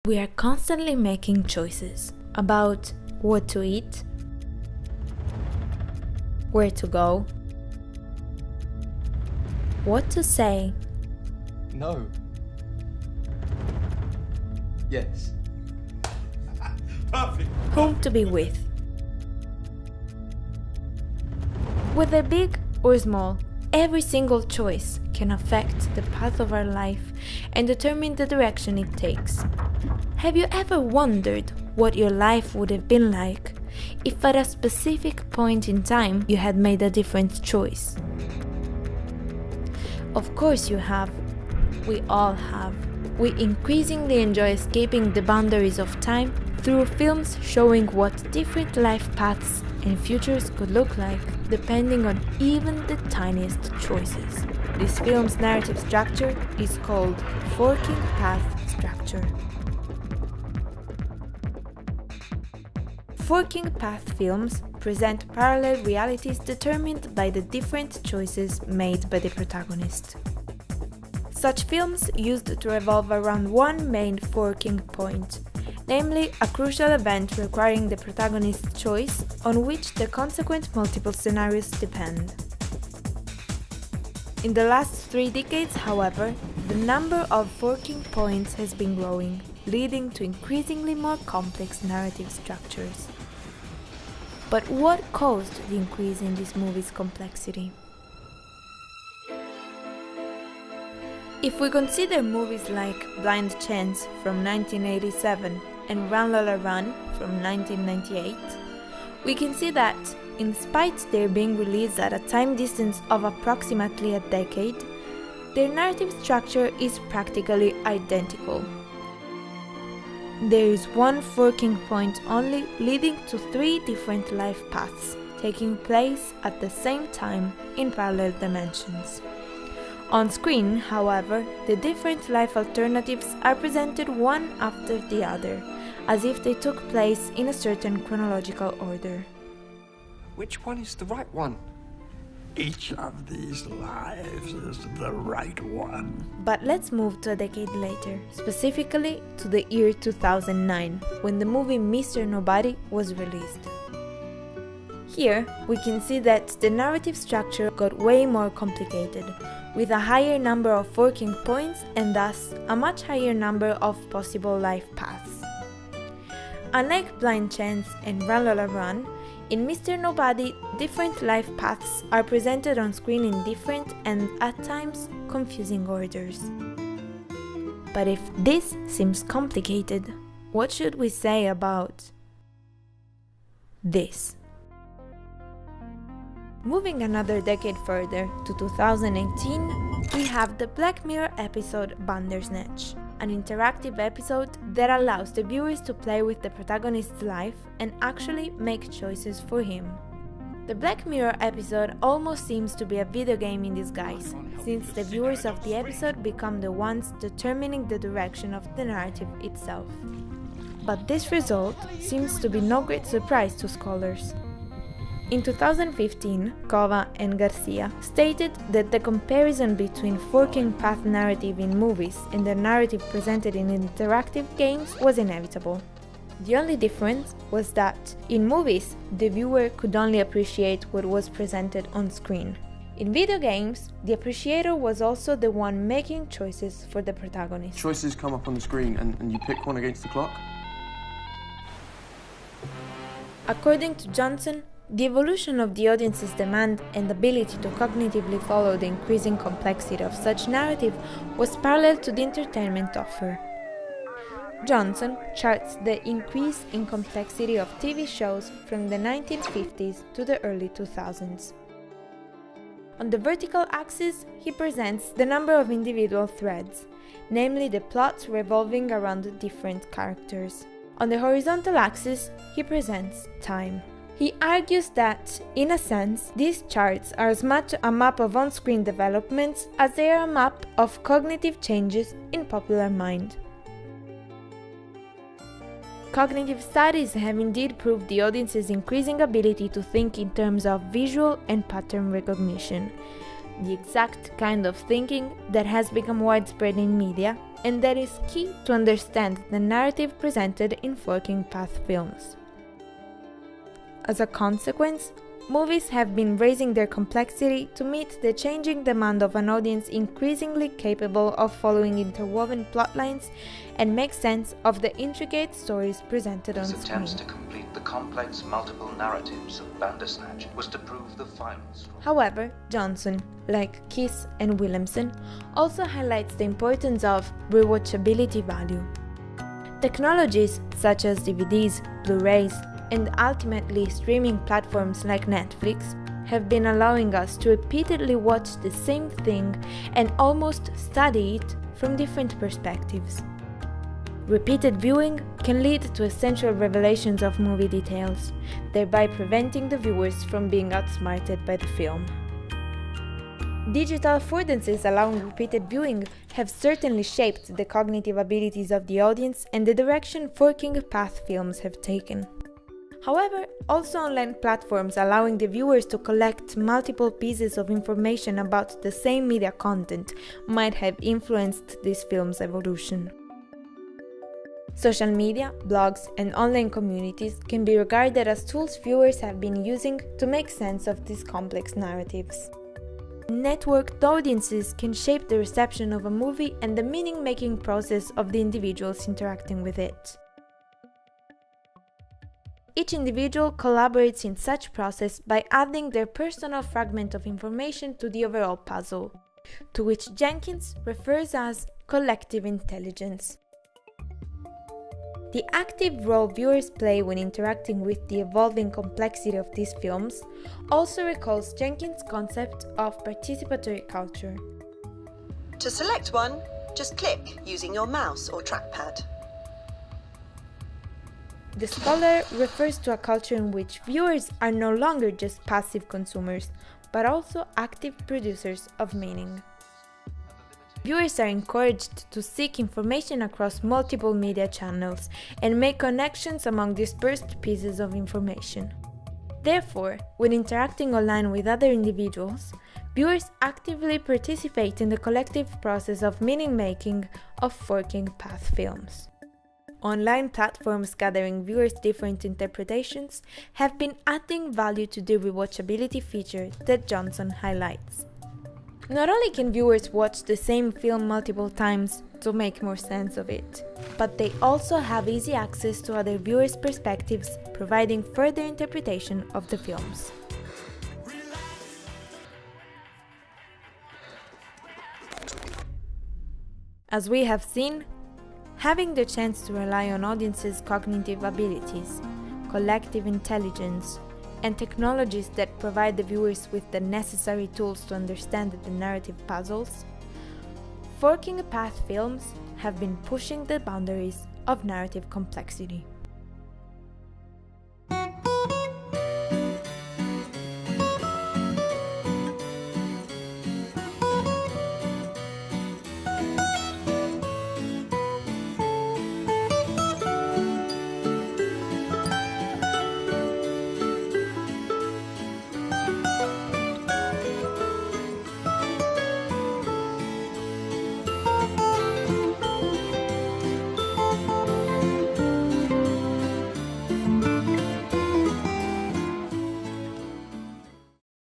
We are constantly making choices about what to eat, where to go, what to say, No. Yes. Perfect. whom to be with. Whether big or small, every single choice can affect the path of our life and determine the direction it takes. Have you ever wondered what your life would have been like if at a specific point in time you had made a different choice? Of course you have. We all have. We increasingly enjoy escaping the boundaries of time through films showing what different life paths and futures could look like, depending on even the tiniest choices. This film's narrative structure is called forking path structure. Forking path films present parallel realities determined by the different choices made by the protagonist. Such films used to revolve around one main forking point, namely a crucial event requiring the protagonist's choice on which the consequent multiple scenarios depend. In the last 3 decades, however, the number of forking points has been growing, leading to increasingly more complex narrative structures. But what caused the increase in this movie's complexity? If we consider movies like Blind Chance from 1987 and Run Lola Run from 1998, we can see that, in spite their being released at a time distance of approximately a decade, their narrative structure is practically identical. There is one forking point only leading to 3 different life paths, taking place at the same time in parallel dimensions. On screen, however, the different life alternatives are presented one after the other, as if they took place in a certain chronological order. Which one is the right one? Each of these lives is the right one. But let's move to a decade later, specifically to the year 2009, when the movie Mr. Nobody was released. Here, we can see that the narrative structure got way more complicated, with a higher number of forking points and thus a much higher number of possible life paths. Unlike Blind Chance and Run Lola Run, in Mr. Nobody, different life paths are presented on screen in different and, at times, confusing orders. But if this seems complicated, what should we say about this? Moving another decade further to 2018, we have the Black Mirror episode Bandersnatch, an interactive episode that allows the viewers to play with the protagonist's life and actually make choices for him. The Black Mirror episode almost seems to be a video game in disguise, since the viewers of the episode become the ones determining the direction of the narrative itself. But this result seems to be no great surprise to scholars. In 2015, Cova and Garcia stated that the comparison between forking path narrative in movies and the narrative presented in interactive games was inevitable. The only difference was that, in movies, the viewer could only appreciate what was presented on screen. In video games, the appreciator was also the one making choices for the protagonist. Choices come up on the screen and you pick one against the clock? According to Johnson, the evolution of the audience's demand and ability to cognitively follow the increasing complexity of such narrative was parallel to the entertainment offer. Johnson charts the increase in complexity of TV shows from the 1950s to the early 2000s. On the vertical axis, he presents the number of individual threads, namely the plots revolving around different characters. On the horizontal axis, he presents time. He argues that, in a sense, these charts are as much a map of on-screen developments as they are a map of cognitive changes in popular mind. Cognitive studies have indeed proved the audience's increasing ability to think in terms of visual and pattern recognition, the exact kind of thinking that has become widespread in media and that is key to understand the narrative presented in Forking Path films. As a consequence, movies have been raising their complexity to meet the changing demand of an audience increasingly capable of following interwoven plotlines and make sense of the intricate stories presented on screen. His attempts to complete the complex multiple narratives of Bandersnatch was to prove the final straw. However, Johnson, like Kiss and Williamson, also highlights the importance of rewatchability value. Technologies such as DVDs, Blu-rays, and ultimately streaming platforms like Netflix have been allowing us to repeatedly watch the same thing and almost study it from different perspectives. Repeated viewing can lead to essential revelations of movie details, thereby preventing the viewers from being outsmarted by the film. Digital affordances allowing repeated viewing have certainly shaped the cognitive abilities of the audience and the direction Forking Path films have taken. However, also online platforms allowing the viewers to collect multiple pieces of information about the same media content might have influenced this film's evolution. Social media, blogs, and online communities can be regarded as tools viewers have been using to make sense of these complex narratives. Networked audiences can shape the reception of a movie and the meaning-making process of the individuals interacting with it. Each individual collaborates in such process by adding their personal fragment of information to the overall puzzle, to which Jenkins refers as collective intelligence. The active role viewers play when interacting with the evolving complexity of these films also recalls Jenkins' concept of participatory culture. To select one, just click using your mouse or trackpad. The scholar refers to a culture in which viewers are no longer just passive consumers, but also active producers of meaning. Viewers are encouraged to seek information across multiple media channels and make connections among dispersed pieces of information. Therefore, when interacting online with other individuals, viewers actively participate in the collective process of meaning-making of Forking Path films. Online platforms gathering viewers' different interpretations have been adding value to the rewatchability feature that Johnson highlights. Not only can viewers watch the same film multiple times to make more sense of it, but they also have easy access to other viewers' perspectives, providing further interpretation of the films. As we have seen, having the chance to rely on audiences' cognitive abilities, collective intelligence, and technologies that provide the viewers with the necessary tools to understand the narrative puzzles, Forking Path films have been pushing the boundaries of narrative complexity.